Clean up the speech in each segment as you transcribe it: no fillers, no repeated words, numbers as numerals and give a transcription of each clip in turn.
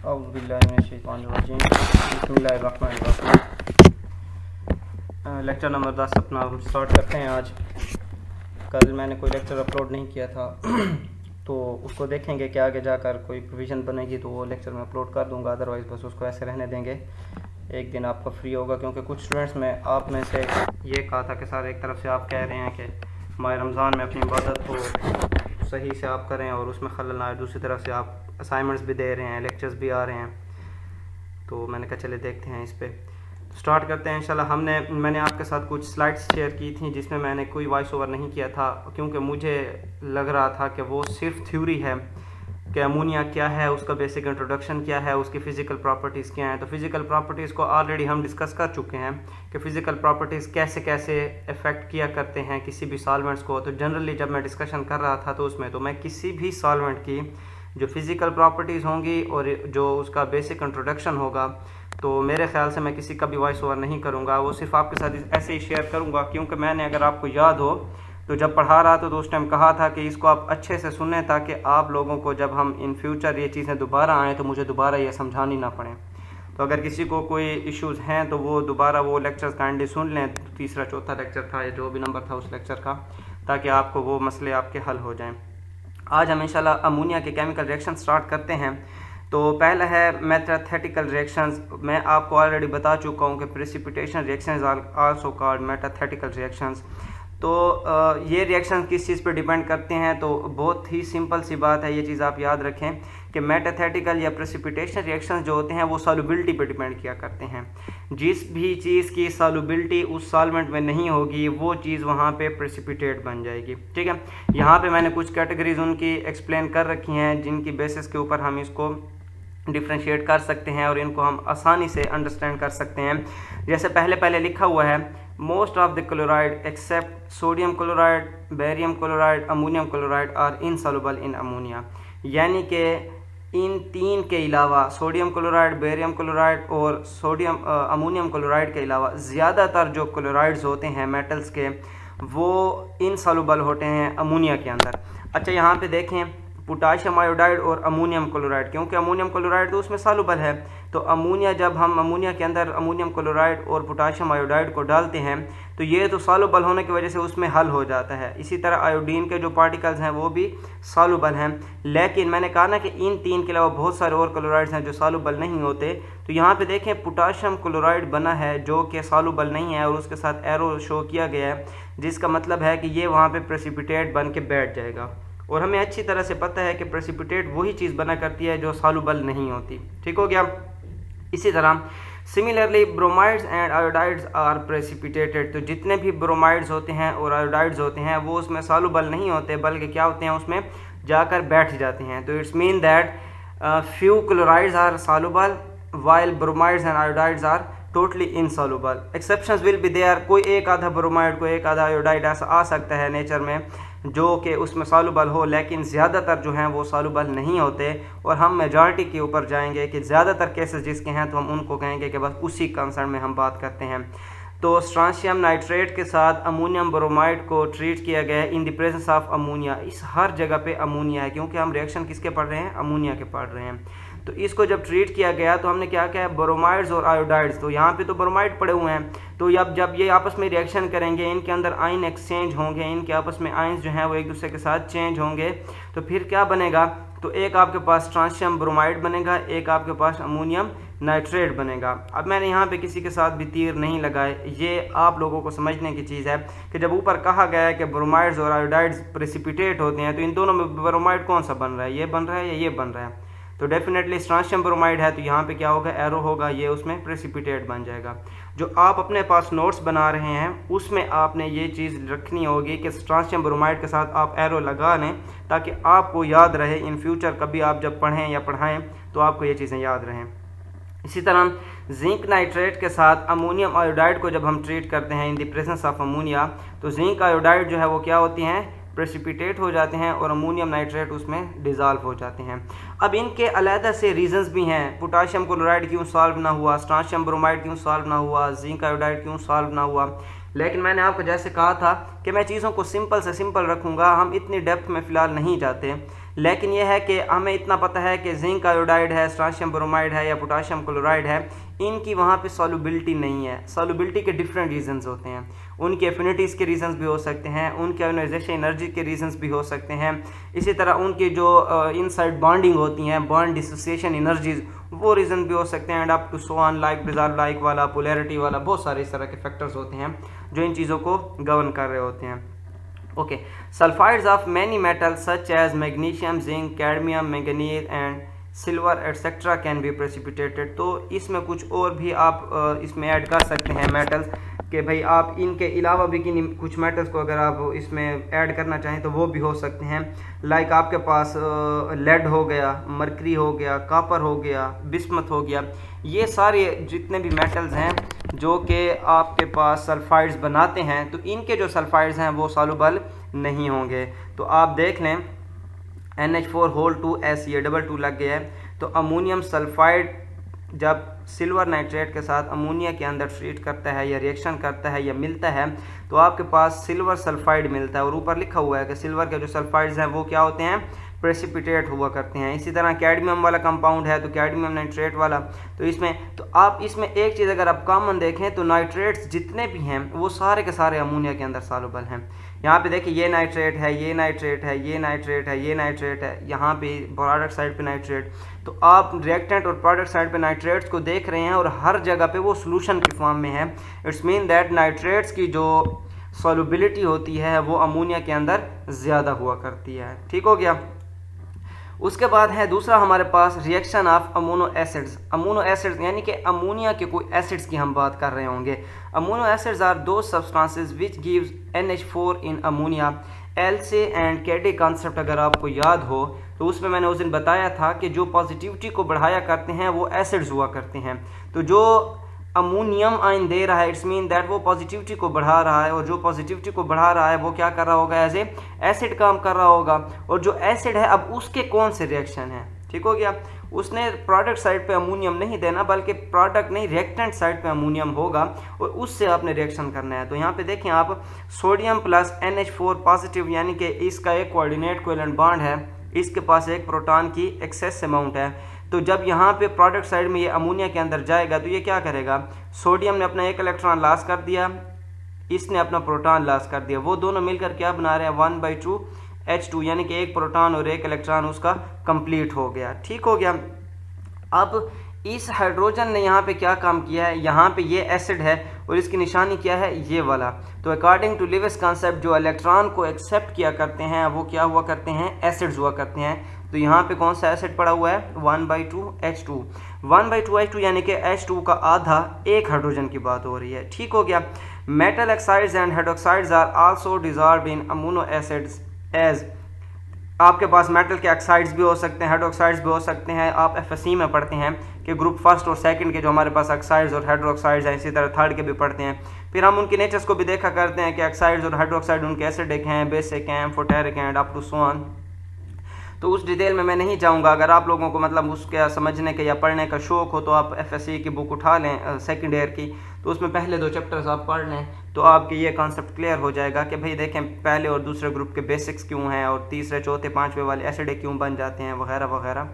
औज़ुबिल्लाहिमिनश्शैतानिर्रजीम बिस्मिल्लाहिर्रहमानिर्रहीम। Lecture number 10 अपना हम स्टार्ट करते हैं आज। कल मैंने कोई लेक्चर अपलोड नहीं किया था तो उसको देखेंगे कि आगे जाकर कोई प्रोविज़न बनेगी तो वो लेक्चर मैं अपलोड कर दूंगा, अदरवाइज़ बस उसको ऐसे रहने देंगे। एक दिन आपका फ्री होगा, क्योंकि कुछ स्टूडेंट्स में आप में से ये कहा था कि सर एक तरफ से आप कह रहे हैं कि माह रमज़ान में अपनी इबादत को सही से आप करें और उसमें खलल ना आए, दूसरी तरफ से आप असाइनमेंट्स भी दे रहे हैं, लेक्चर्स भी आ रहे हैं। तो मैंने कहा चले देखते हैं इस पे। तो स्टार्ट करते हैं इंशाल्लाह। मैंने आपके साथ कुछ स्लाइड्स शेयर की थी जिसमें मैंने कोई वॉइस ओवर नहीं किया था, क्योंकि मुझे लग रहा था कि वो सिर्फ थ्योरी है कि अमोनिया क्या है, उसका बेसिक इंट्रोडक्शन क्या है, उसकी फ़िज़िकल प्रॉपर्टीज़ क्या हैं। तो फ़िज़िकल प्रॉपर्टीज़ को ऑलरेडी हम डिस्कस कर चुके हैं कि फ़िज़िकल प्रॉपर्टीज़ कैसे कैसे अफेक्ट किया करते हैं किसी भी सॉल्वेंट्स को। तो जनरली जब मैं डिस्कशन कर रहा था तो उसमें तो मैं किसी भी सॉल्वेंट की जो फ़िज़िकल प्रॉपर्टीज़ होंगी और जो उसका बेसिक इंट्रोडक्शन होगा, तो मेरे ख्याल से मैं किसी का भी वॉइस ओवर नहीं करूँगा, वो सिर्फ आपके साथ ऐसे ही शेयर करूँगा। क्योंकि मैंने, अगर आपको याद हो, तो जब पढ़ा रहा था तो उस टाइम कहा था कि इसको आप अच्छे से सुनें ताकि आप लोगों को जब हम इन फ्यूचर ये चीज़ें दोबारा आएँ तो मुझे दोबारा ये समझानी ना पड़े। तो अगर किसी को कोई इश्यूज़ हैं तो वो दोबारा वो लेक्चर्स काइंडली सुन लें, तीसरा चौथा लेक्चर था या जो भी नंबर था उस लेक्चर का, ताकि आपको वो मसले आपके हल हो जाएँ। आज हम इंशाल्लाह अमोनिया के केमिकल रिएक्शन स्टार्ट करते हैं। तो पहला है मेटाथेटिकल रिएक्शंस। मैं आपको ऑलरेडी बता चुका हूँ कि precipitation reactions are also called metathetical reactions. तो ये रिएक्शन किस चीज़ पर डिपेंड करते हैं, तो बहुत ही सिंपल सी बात है, ये चीज़ आप याद रखें कि मेटाथेटिकल या प्रेसिपिटेशन रिएक्शंस जो होते हैं वो सॉल्युबिलिटी पे डिपेंड किया करते हैं। जिस भी चीज़ की सॉल्युबिलिटी उस सॉल्वेंट में नहीं होगी वो चीज़ वहाँ पे प्रेसिपिटेट बन जाएगी। ठीक है, यहाँ पे मैंने कुछ कैटेगरीज उनकी एक्सप्लेन कर रखी हैं जिनकी बेसिस के ऊपर हम इसको डिफ्रेंशिएट कर सकते हैं और इनको हम आसानी से अंडरस्टैंड कर सकते हैं। जैसे पहले लिखा हुआ है, most of the chloride except sodium chloride, barium chloride, ammonium chloride are insoluble in ammonia. यानी कि इन तीन के अलावा, सोडियम क्लोराइड, बेरियम क्लोराइड और अमोनियम क्लोराइड के अलावा ज़्यादातर जो क्लोराइड्स होते हैं मेटल्स के, वो इनसॉल्युबल होते हैं अमोनिया के अंदर। अच्छा, यहाँ पे देखें, पोटाशियम आयोडाइड और अमोनियम क्लोराइड, क्योंकि अमोनियम क्लोराइड तो उसमें सॉल्युबल है, तो अमोनिया, जब हम अमोनिया के अंदर अमोनियम क्लोराइड और पोटाशियम आयोडाइड को डालते हैं तो ये तो सॉल्युबल होने की वजह से उसमें हल हो जाता है। इसी तरह आयोडीन के जो पार्टिकल्स हैं वो भी सॉल्युबल हैं। लेकिन मैंने कहा ना कि इन तीन के अलावा बहुत सारे और क्लोराइड्स हैं जो सॉल्युबल नहीं होते। तो यहाँ पे देखें, पोटाशियम क्लोराइड बना है जो कि सॉल्युबल नहीं है और उसके साथ एरो शो किया गया है, जिसका मतलब है कि ये वहाँ पर प्रेसिपिटेट बन के बैठ जाएगा। और हमें अच्छी तरह से पता है कि प्रेसिपिटेट वही चीज़ बना करती है जो सॉल्युबल नहीं होती। ठीक हो गया। इसी तरह similarly bromides and iodides are precipitated. तो जितने भी ब्रोमाइड्स होते हैं और आयोडाइड्स होते हैं वो उसमें सॉल्युबल नहीं होते, बल्कि क्या होते हैं, उसमें जाकर बैठ जाते हैं। तो it's mean that few chlorides are soluble while bromides and iodides are totally insoluble. Exceptions will be there. कोई एक आधा ब्रोमाइड, कोई एक आधा आयोडाइड ऐसा आ सकता है नेचर में जो कि उसमें सॉल्युबल हो, लेकिन ज़्यादातर जो हैं वो सॉल्युबल नहीं होते। और हम मेजॉरिटी के ऊपर जाएंगे कि ज़्यादातर केसेस जिसके हैं तो हम उनको कहेंगे कि बस उसी कंसर्न में हम बात करते हैं। तो स्ट्रांशियम नाइट्रेट के साथ अमोनियम ब्रोमाइड को ट्रीट किया गया है in the presence of ammonia. इस हर जगह पे अमोनिया है, क्योंकि हम रिएक्शन किसके पढ़ रहे हैं, अमोनिया के पढ़ रहे हैं। तो इसको जब ट्रीट किया गया तो हमने क्या किया, ब्रोमाइड्स और आयोडाइड्स। तो यहाँ पे तो ब्रोमाइड पड़े हुए हैं, तो जब ये आपस में रिएक्शन करेंगे, इनके अंदर आयन एक्सचेंज होंगे, इनके आपस में आयन्स जो हैं वो एक दूसरे के साथ चेंज होंगे, तो फिर क्या बनेगा, तो एक आपके पास स्ट्रांशियम ब्रोमाइड बनेगा, एक आपके पास अमोनियम नाइट्रेट बनेगा। अब मैंने यहाँ पे किसी के साथ भी तीर नहीं लगाए, ये आप लोगों को समझने की चीज़ है कि जब ऊपर कहा गया है कि ब्रोमाइड्स और आयोडाइड्स प्रेसिपिटेट होते हैं, तो इन दोनों में ब्रोमाइड कौन सा बन रहा है, ये बन रहा है या ये बन रहा है। तो डेफिनेटली स्ट्रांशियम ब्रोमाइड है, तो यहाँ पे क्या होगा, एरो होगा, ये उसमें प्रेसिपिटेट बन जाएगा। जो आप अपने पास नोट्स बना रहे हैं उसमें आपने ये चीज़ रखनी होगी कि स्ट्रांशियम ब्रोमाइड के साथ आप एरो लगा लें, ताकि आपको याद रहे इन फ्यूचर कभी आप जब पढ़ें या पढ़ाएं तो आपको ये चीज़ें याद रहें। इसी तरह जिंक नाइट्रेट के साथ अमोनियम आयोडाइड को जब हम ट्रीट करते हैं in the presence of ammonia, तो जिंक आयोडाइड जो है वो क्या होती हैं, प्रेसिपिटेट हो जाते हैं और अमोनियम नाइट्रेट उसमें डिज़ोल्व हो जाते हैं। अब इनके अलग से रीजंस भी हैं, पोटाशियम क्लोराइड क्यों सॉल्व ना हुआ, स्ट्रांशियम ब्रोमाइड क्यों सॉल्व ना हुआ, जिंक आयोडाइड क्यों सॉल्व ना हुआ। लेकिन मैंने आपको जैसे कहा था कि मैं चीज़ों को सिंपल से सिंपल रखूँगा, हम इतनी डेप्थ में फ़िलहाल नहीं जाते। लेकिन यह है कि हमें इतना पता है कि जिंक आयोडाइड है, स्ट्राशियम ब्रोमाइड है या पोटाशियम क्लोराइड है, इनकी वहाँ पे सॉल्युबिलिटी नहीं है। सॉल्युबिलिटी के डिफरेंट रीजंस होते हैं, उनकी एफिनिटीज़ के रीजंस भी हो सकते हैं, उनके आयोनाइजेशन एनर्जी के रीजंस भी हो सकते हैं, इसी तरह उनकी जो इनसाइड बॉन्डिंग होती हैं, बॉन्ड डिसोसिएशन एनर्जीज, वो रीज़न भी हो सकते हैं, and up to so on, like dissolve like वाला, पोलैरिटी वाला, बहुत सारे इस तरह के फैक्टर्स होते हैं जो इन चीज़ों को गवर्न कर रहे होते हैं। Okay, sulphides of many metals such as magnesium, zinc, cadmium, manganese and silver etcetera can be precipitated. तो इसमें कुछ और भी आप इसमें ऐड कर सकते हैं मेटल्स, कि भाई आप इनके अलावा भी कुछ मेटल्स को अगर आप इसमें ऐड करना चाहें तो वो भी हो सकते हैं। लाइक आपके पास लेड हो गया, मरकरी हो गया, कॉपर हो गया, बिस्मथ हो गया, ये सारे जितने भी मेटल्स हैं जो कि आपके पास सल्फाइड्स बनाते हैं, तो इनके जो सल्फाइड्स हैं वो सॉल्युबल नहीं होंगे। तो आप देख लें NH4 ये डबल 2 लग गया है। तो अमोनियम सल्फाइड जब सिल्वर नाइट्रेट के साथ अमोनिया के अंदर ट्रीट करता है या रिएक्शन करता है या मिलता है, तो आपके पास सिल्वर सल्फाइड मिलता है, और ऊपर लिखा हुआ है कि सिल्वर के जो सल्फाइड्स हैं वो क्या होते हैं, प्रेसिपिटेट हुआ करते हैं। इसी तरह कैडमियम वाला कंपाउंड है तो कैडमियम नाइट्रेट वाला, तो इसमें आप इसमें एक चीज़ अगर आप कॉमन देखें तो नाइट्रेट्स जितने भी हैं वो सारे के सारे अमोनिया के अंदर सॉल्युबल हैं। यहाँ पे देखिए ये नाइट्रेट है, ये नाइट्रेट है, ये नाइट्रेट है, ये नाइट्रेट है, यहाँ पे प्रोडक्ट साइड पे नाइट्रेट। तो आप रिएक्टेंट और प्रोडक्ट साइड पे नाइट्रेट्स को देख रहे हैं और हर जगह पे वो सोल्यूशन की फॉर्म में है। इट्स मीन दैट नाइट्रेट्स की जो सॉल्युबिलिटी होती है वो अमोनिया के अंदर ज़्यादा हुआ करती है। ठीक हो गया। उसके बाद है दूसरा हमारे पास रिएक्शन ऑफ अमोनो एसिड्स। अमोनो एसिड्स यानी कि अमोनिया के कोई एसिड्स की हम बात कर रहे होंगे। अमोनो एसिड्स आर दो substances which gives NH4 in ammonia. Else and KD concept अगर आपको याद हो तो उसमें मैंने उस दिन बताया था कि जो पॉजिटिविटी को बढ़ाया करते हैं वो एसिड्स हुआ करते हैं। तो जो अमोनियम आयन दे रहा है, इट्स मीन दैट वो पॉजिटिविटी को बढ़ा रहा है, और जो पॉजिटिविटी को बढ़ा रहा है वो क्या कर रहा होगा, एज ए एसिड काम कर रहा होगा। और जो एसिड है अब उसके कौन से रिएक्शन है, ठीक हो गया। उसने प्रोडक्ट साइड पे अमोनियम नहीं देना, बल्कि प्रोडक्ट नहीं रिएक्टेंट साइड पे अमोनियम होगा और उससे आपने रिएक्शन करना है। तो यहाँ पे देखें आप, सोडियम प्लस NH4 पॉजिटिव, यानी कि इसका एक कोऑर्डिनेट कोवेलेंट बॉन्ड है, इसके पास एक प्रोटॉन की एक्सेस अमाउंट है। तो जब यहाँ पे प्रोडक्ट साइड में ये अमोनिया के अंदर जाएगा तो ये क्या करेगा, सोडियम ने अपना एक इलेक्ट्रॉन लॉस कर दिया, इसने अपना प्रोटॉन लॉस कर दिया, वो दोनों मिलकर क्या बना रहे हैं, 1/2 H2, यानी कि एक प्रोटॉन और एक इलेक्ट्रॉन उसका कंप्लीट हो गया। ठीक हो गया। अब इस हाइड्रोजन ने यहाँ पे क्या काम किया है, यहाँ पे ये एसिड है और इसकी निशानी क्या है, ये वाला। तो अकॉर्डिंग टू लिविस कॉन्सेप्ट जो इलेक्ट्रॉन को एक्सेप्ट किया करते हैं वो क्या हुआ करते हैं, एसिड्स हुआ करते हैं। तो यहाँ पे कौन सा एसिड पड़ा हुआ है, 1/2 H2। 1/2 H2 यानी कि H2 का आधा एक हाइड्रोजन की बात हो रही है। ठीक हो गया। Metal oxides and hydroxides are also dissolved in ammono acids as, आपके पास मेटल के ऑक्साइड्स भी हो सकते हैं, हाइड्रोक्साइड्स भी हो सकते हैं। आप FSC में पढ़ते हैं कि ग्रुप फर्स्ट और सेकंड के जो हमारे पास ऑक्साइड्स और हाइड्रोक्साइड्स हैं, इसी तरह थर्ड के भी पढ़ते हैं। फिर हम उनके नेचर्स को भी देखा करते हैं कि ऑक्साइड्स और हाइड्रोक्साइड उनके एसिडिक हैं, बेसिक हैं, एम्फोटेरिक हैं, अप टू सो ऑन। तो उस डिटेल में मैं नहीं जाऊंगा। अगर आप लोगों को मतलब उसके समझने का या पढ़ने का शौक हो तो आप FSC की बुक उठा लें सेकंड ईयर की, तो उसमें पहले 2 चैप्टर्स आप पढ़ लें तो आपके ये कॉन्सेप्ट क्लियर हो जाएगा कि भाई देखें पहले और दूसरे ग्रुप के बेसिक्स क्यों हैं और तीसरे चौथे पांचवें वाले एसिड क्यों बन जाते हैं वगैरह वगैरह।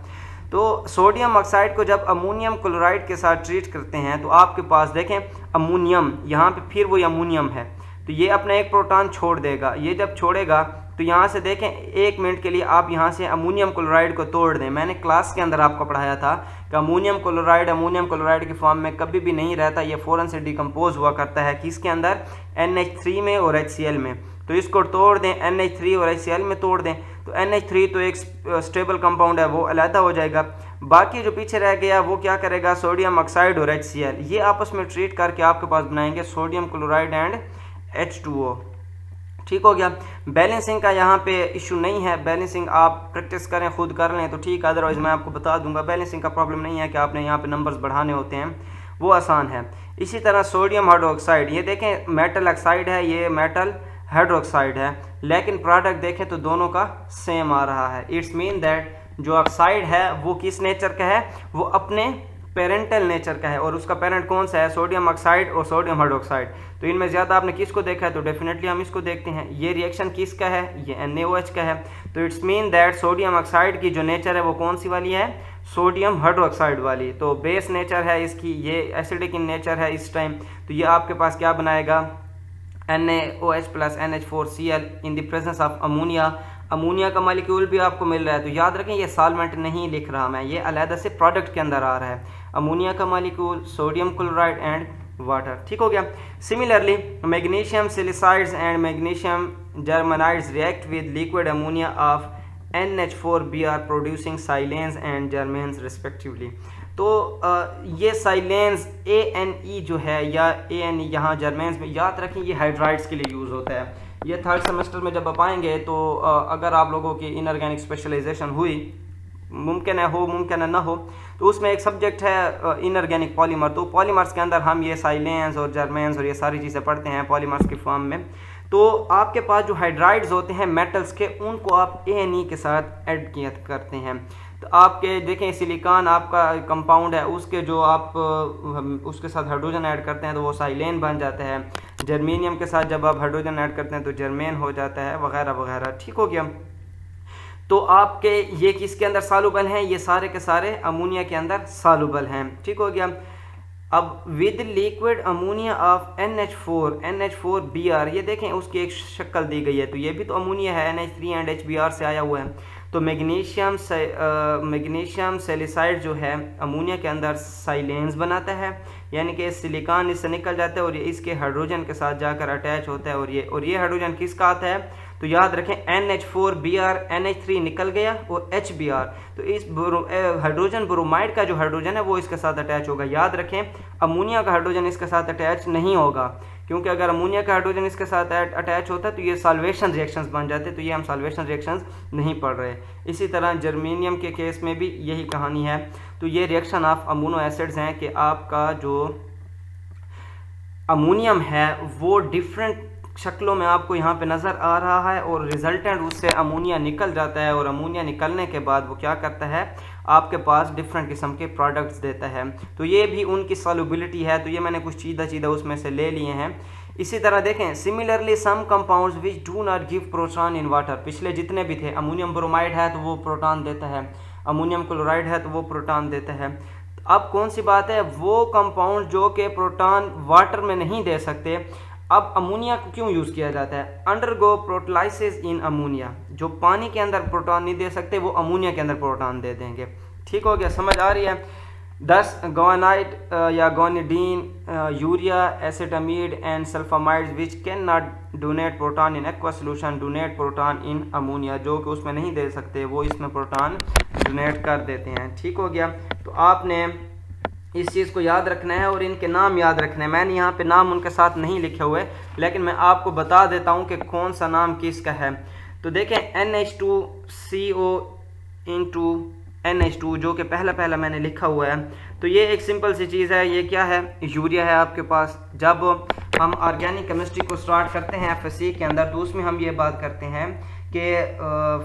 तो सोडियम ऑक्साइड को जब अमोनियम क्लोराइड के साथ ट्रीट करते हैं तो आपके पास देखें अमोनियम, यहाँ पे फिर वही अमोनियम है, तो ये अपना एक प्रोटॉन छोड़ देगा। ये जब छोड़ेगा तो यहाँ से देखें 1 मिनट के लिए आप यहाँ से अमोनियम क्लोराइड को तोड़ दें। मैंने क्लास के अंदर आपको पढ़ाया था कि अमोनियम क्लोराइड की फॉर्म में कभी भी नहीं रहता, ये फ़ौरन से डिकम्पोज हुआ करता है किसके अंदर, NH3 में और HCl में। तो इसको तोड़ दें, NH3 और HCl में तोड़ दें, तो NH3 तो एक स्टेबल कंपाउंड है वो अलहदा हो जाएगा। बाकी जो पीछे रह गया वो क्या करेगा, सोडियम ऑक्साइड और HCl ये आपस में ट्रीट करके आपके पास बनाएंगे सोडियम क्लोराइड एंड H2O। ठीक हो गया। बैलेंसिंग का यहाँ पे इशू नहीं है, बैलेंसिंग आप प्रैक्टिस करें, खुद कर लें तो ठीक, अदरवाइज मैं आपको बता दूंगा। बैलेंसिंग का प्रॉब्लम नहीं है कि आपने यहाँ पे नंबर्स बढ़ाने होते हैं, वो आसान है। इसी तरह सोडियम हाइड्रोक्साइड, ये देखें मेटल ऑक्साइड है, ये मेटल हाइड्रोक्साइड है, लेकिन प्रोडक्ट देखें तो दोनों का सेम आ रहा है। इट्स मीन दैट जो ऑक्साइड है वो किस नेचर का है, वो अपने पेरेंटल नेचर का है, और उसका पेरेंट कौन सा है, सोडियम ऑक्साइड और सोडियम हाइड्रोक्साइड। तो इनमें ज़्यादा आपने किसको देखा है, तो डेफिनेटली हम इसको देखते हैं। ये रिएक्शन किसका है, ये NaOH का है। तो it's mean that sodium oxide की जो नेचर है वो कौन सी वाली है, सोडियम हाइड्रोक्साइड वाली। तो बेस नेचर है इसकी, ये एसिडिक इन नेचर है इस टाइम। तो ये आपके पास क्या बनाएगा, NaOH plus NH4Cl in the presence of ammonia. Ammonia का मॉलिक्यूल भी आपको मिल रहा है। तो याद रखें ये सॉल्वेंट नहीं लिख रहा मैं, ये अलग से प्रोडक्ट के अंदर आ रहा है। अमोनिया का molecule, sodium chloride and water. ठीक हो गया। Similarly magnesium silicides and magnesium germanides react with liquid ammonia of NH4Br producing silanes and germanes respectively. तो ये साइलेंस ANE जो है या ANE यहाँ जर्मेन्स में, याद रखें ये हाइड्राइड्स के लिए यूज़ होता है। ये थर्ड सेमेस्टर में जब आप आएंगे तो अगर आप लोगों की इनऑर्गेनिक स्पेशलाइजेशन हुई, मुमकिन है हो मुमकिन है ना हो, तो उसमें एक सब्जेक्ट है इनऑर्गेनिक पॉलीमर। तो पॉलीमर्स के अंदर हम ये साइलेंस और जर्मेन्स और ये सारी चीज़ें पढ़ते हैं पॉलीमर्स की फॉर्म में। तो आपके पास जो हाइड्राइड्स होते हैं मेटल्स के, उनको आप ANE के साथ ऐड किया करते हैं। तो आपके देखें सिलिकॉन आपका कंपाउंड है, उसके जो आप उसके साथ हाइड्रोजन ऐड करते हैं तो वो साइलेन बन जाता है। जर्मेनियम के साथ जब आप हाइड्रोजन ऐड करते हैं तो जर्मेन हो जाता है, वगैरह वगैरह। ठीक हो गया। तो आपके ये किसके अंदर सॉल्युबल हैं, ये सारे के सारे अमोनिया के अंदर सॉल्युबल हैं। ठीक हो गया। अब with liquid ammonia of NH4Br, ये देखें उसकी एक शक्ल दी गई है। तो ये भी तो अमोनिया है, NH3 एंड HBr से आया हुआ है। तो मैग्नीशियम सेलिसाइड जो है अमोनिया के अंदर साइलेंस बनाता है, यानी कि सिलिकॉन इससे निकल जाता है और ये इसके हाइड्रोजन के साथ जाकर अटैच होता है। और ये हाइड्रोजन किसका आता है, तो याद रखें NH4Br, NH3 निकल गया और HBr। तो इस हाइड्रोजन ब्रोमाइड का जो हाइड्रोजन है वो इसके साथ अटैच होगा। याद रखें अमोनिया का हाइड्रोजन इसके साथ अटैच नहीं होगा, क्योंकि अगर अमोनिया का हाइड्रोजन इसके साथ अटैच होता है तो ये सॉल्वेशन रिएक्शंस बन जाते। तो ये हम सॉल्वेशन रिएक्शंस नहीं पढ़ रहे। इसी तरह जर्मेनियम के केस में भी यही कहानी है। तो ये रिएक्शन ऑफ अमीनो एसिड्स हैं कि आपका जो अमोनियम है वो डिफरेंट शक्लों में आपको यहाँ पे नज़र आ रहा है और रिजल्टेंट उससे अमोनिया निकल जाता है। और अमोनिया निकलने के बाद वो क्या करता है, आपके पास डिफरेंट किस्म के प्रोडक्ट्स देता है। तो ये भी उनकी सॉल्युबिलिटी है। तो ये मैंने कुछ चीज़ा उसमें से ले लिए हैं। इसी तरह देखें similarly some compounds which do not give proton in water, पिछले जितने भी थे, अमोनियम ब्रोमाइड है तो वो प्रोटॉन देता है, अमोनियम क्लोराइड है तो वो प्रोटॉन देता है। अब कौन सी बात है, वो कंपाउंड जो कि प्रोटॉन वाटर में नहीं दे सकते, अब अमोनिया को क्यों यूज़ किया जाता है, अंडरगो प्रोटोलाइसिस इन अमोनिया। जो पानी के अंदर प्रोटॉन नहीं दे सकते वो अमोनिया के अंदर प्रोटॉन दे देंगे। ठीक हो गया, समझ आ रही है। 10 गोनाइड या guanidine, urea, acetamide and sulphamides which can not donate proton in aqua solution donate proton in ammonia, जो कि उसमें नहीं दे सकते वो इसमें प्रोटॉन डोनेट कर देते हैं। ठीक हो गया। तो आपने इस चीज़ को याद रखना है और इनके नाम याद रखने हैं। मैंने यहाँ पे नाम उनके साथ नहीं लिखे हुए, लेकिन मैं आपको बता देता हूँ कि कौन सा नाम किसका है। तो देखें NH2CO इंटू NH2 जो कि पहला मैंने लिखा हुआ है। तो ये एक सिंपल सी चीज़ है। ये क्या है, यूरिया है आपके पास। जब हम ऑर्गेनिक केमिस्ट्री को स्टार्ट करते हैं FSC के अंदर, तो उसमें हम ये बात करते हैं कि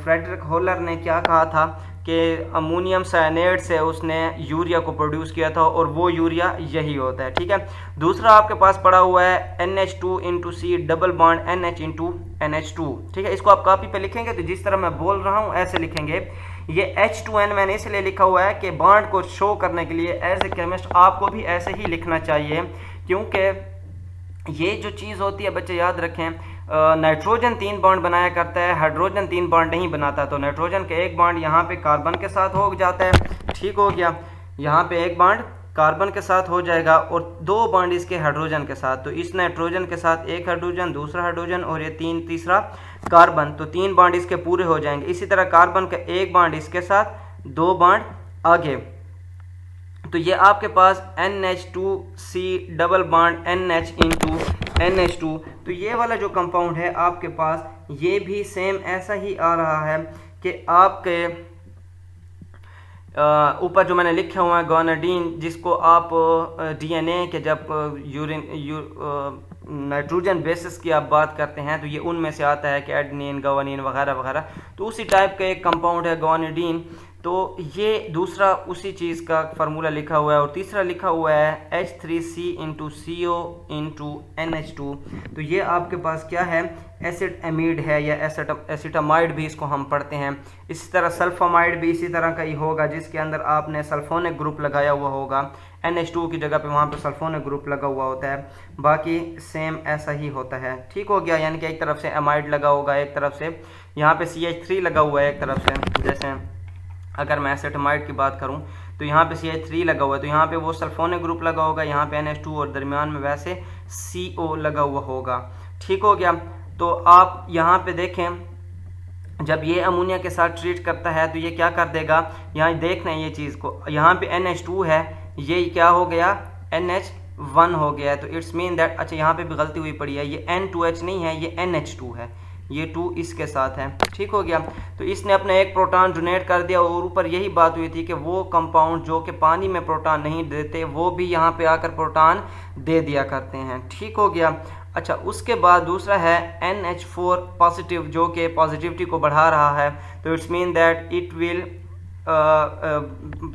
फ्रेडरिक होलर ने क्या कहा था कि अमोनियम साइनेट से उसने यूरिया को प्रोड्यूस किया था और वो यूरिया यही होता है। ठीक है। दूसरा आपके पास पड़ा हुआ है NH2 into C double bond NH into NH2। ठीक है। इसको आप कॉपी पे लिखेंगे तो जिस तरह मैं बोल रहा हूँ ऐसे लिखेंगे। ये H2N मैंने इसलिए लिखा हुआ है कि बॉन्ड को शो करने के लिए एज ए केमिस्ट आपको भी ऐसे ही लिखना चाहिए, क्योंकि ये जो चीज़ होती है बच्चे याद रखें, नाइट्रोजन 3 बॉन्ड बनाया करता है, हाइड्रोजन 3 बॉन्ड नहीं बनाता। तो नाइट्रोजन का एक बॉन्ड यहाँ पे कार्बन के साथ हो जाता है। ठीक हो गया। यहाँ पे एक बॉन्ड कार्बन के साथ हो जाएगा और 2 बॉन्ड इसके हाइड्रोजन के साथ। तो इस नाइट्रोजन के साथ एक हाइड्रोजन, दूसरा हाइड्रोजन और ये तीसरा कार्बन, तो 3 बॉन्ड इसके पूरे हो जाएंगे। इसी तरह कार्बन का एक बॉन्ड इसके साथ, 2 बॉन्ड आगे। तो ये आपके पास NH2C double bond NH into NH2। तो ये वाला जो कंपाउंड है आपके पास, ये भी सेम ऐसा ही आ रहा है कि आपके ऊपर जो मैंने लिखा हुआ है गोनाडीन, जिसको आप DNA के जब नाइट्रोजन बेसिस की आप बात करते हैं तो ये उनमें से आता है कि एडेनिन, गुआनिन वगैरह वगैरह। तो उसी टाइप का एक कंपाउंड है गोनाडीन। तो ये दूसरा उसी चीज़ का फार्मूला लिखा हुआ है। और तीसरा लिखा हुआ है H3C into CO into NH2। तो ये आपके पास क्या है, एसिड एमीड है या एसिटामाइड भी इसको हम पढ़ते हैं। इसी तरह सल्फामाइड भी इसी तरह का ही होगा, जिसके अंदर आपने सल्फोनिक ग्रुप लगाया हुआ होगा, NH2 की जगह पे वहाँ पे सल्फोनिक ग्रुप लगा हुआ होता है। बाकी सेम ऐसा ही होता है, ठीक हो गया। यानी कि एक तरफ से एमाइड लगा होगा, एक तरफ से यहाँ पे CH3 लगा हुआ है एक तरफ से। जैसे अगर मैं एसिटामाइड की बात करूं तो यहाँ पे CH3 लगा हुआ है, तो यहाँ पे वो सल्फोनिक ग्रुप लगा होगा, यहाँ पे NH2 और दरमियान में वैसे CO लगा हुआ होगा, ठीक हो गया। तो आप यहाँ पे देखें, जब ये अमोनिया के साथ ट्रीट करता है तो ये क्या कर देगा, यहाँ देखना है ये चीज़ को, यहाँ पे NH2 है, ये क्या हो गया, NH1 हो गया है। तो इट्स मीन दैट, अच्छा यहाँ पे भी गलती हुई पड़ी है, ये N2H नहीं है, ये NH2 है, ये 2 इसके साथ है, ठीक हो गया। तो इसने अपना एक प्रोटॉन डोनेट कर दिया। और ऊपर यही बात हुई थी कि वो कंपाउंड जो कि पानी में प्रोटॉन नहीं देते, वो भी यहाँ पे आकर प्रोटॉन दे दिया करते हैं, ठीक हो गया। अच्छा, उसके बाद दूसरा है NH4 पॉजिटिव, जो कि पॉजिटिविटी को बढ़ा रहा है। तो it's mean that it will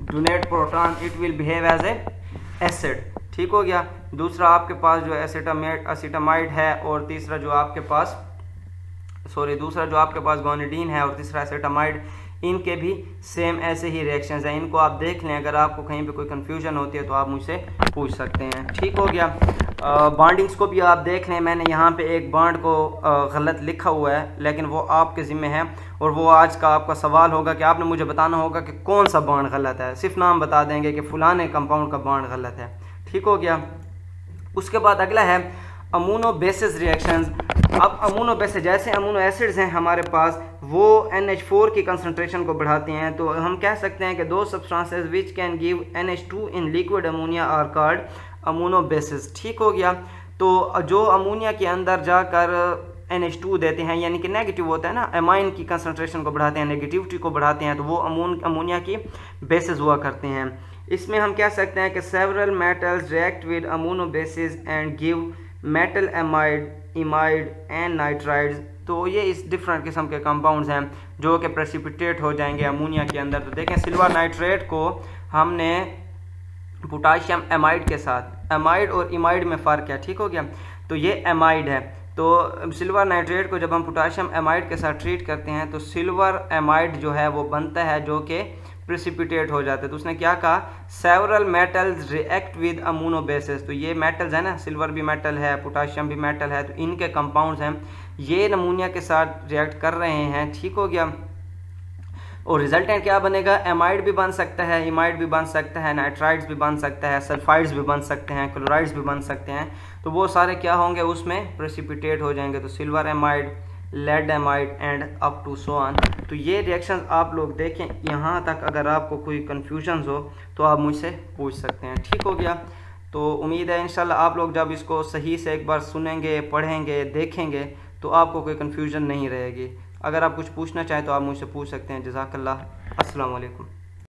donate proton, it will behave as a acid, ठीक हो गया। दूसरा आपके पास जो एसिटामाइड है, और तीसरा जो आपके पास दूसरा जो आपके पास गोनिडीन है, और तीसरा एसिटामाइड, इनके भी सेम ऐसे ही रिएक्शंस हैं। इनको आप देख लें, अगर आपको कहीं पे कोई कंफ्यूजन होती है तो आप मुझसे पूछ सकते हैं, ठीक हो गया। बॉन्डिंग्स को भी आप देख लें, मैंने यहाँ पे एक बॉन्ड को गलत लिखा हुआ है, लेकिन वो आपके ज़िम्मे है। और वो आज का आपका सवाल होगा कि आपने मुझे बताना होगा कि कौन सा बॉन्ड गलत है। सिर्फ नाम बता देंगे कि फलाने कंपाउंड का बॉन्ड गलत है, ठीक हो गया। उसके बाद अगला है अमोनो बेसिस रिएक्शंस। अब अमोनो बेसिस, जैसे अमोनो एसिड्स हैं हमारे पास, वो NH4 की कंसंट्रेशन को बढ़ाते हैं। तो हम कह सकते हैं कि दो substances which can give NH2 in liquid ammonia are called ammono bases, ठीक हो गया। तो जो अमोनिया के अंदर जाकर NH2 देते हैं, यानी कि नेगेटिव होता है ना, एमाइन की कंसंट्रेशन को बढ़ाते हैं, नेगेटिविटी को बढ़ाते हैं, तो वो अमोनिया की बेसिस हुआ करते हैं। इसमें हम कह सकते हैं कि several metals react with ammono bases and give metal amide, imide and nitrides. तो ये इस डिफरेंट किस्म के कंपाउंड्स हैं जो कि प्रेसिपिटेट हो जाएंगे अमोनिया के अंदर। तो देखें, सिल्वर नाइट्रेट को हमने पोटाशियम एमाइड के साथ, एमाइड और इमाइड में फ़र्क है, ठीक हो गया। तो ये एमाइड है, तो सिल्वर नाइट्रेट को जब हम पोटाशियम एमाइड के साथ ट्रीट करते हैं तो सिल्वर एमाइड जो है वो बनता है, जो कि प्रेसिपिटेट हो जाता है। तो उसने क्या कहा, several metals react with ammono bases. तो ये मेटल्स है ना, सिल्वर भी मेटल है, पोटाशियम भी मेटल है, तो इनके कंपाउंड्स हैं, ये अमोनिया के साथ रिएक्ट कर रहे हैं, ठीक हो गया। और रिजल्टेंट क्या बनेगा, एमाइड भी बन सकता है, इमाइड भी बन सकता है, नाइट्राइड्स भी बन सकता है, सल्फाइड्स भी बन सकते हैं, क्लोराइड्स भी बन सकते हैं। तो वो सारे क्या होंगे, उसमें प्रेसिपिटेट हो जाएंगे। तो silver amide, lead amide and up to so on. तो ये रिएक्शंस आप लोग देखें, यहाँ तक अगर आपको कोई कन्फ्यूजन हो तो आप मुझसे पूछ सकते हैं, ठीक हो गया। तो उम्मीद है इंशाल्लाह आप लोग जब इसको सही से एक बार सुनेंगे, पढ़ेंगे, देखेंगे तो आपको कोई कन्फ्यूजन नहीं रहेगी। अगर आप कुछ पूछना चाहें तो आप मुझसे पूछ सकते हैं। जज़ाकल्लाह, अस्सलाम वालेकुम।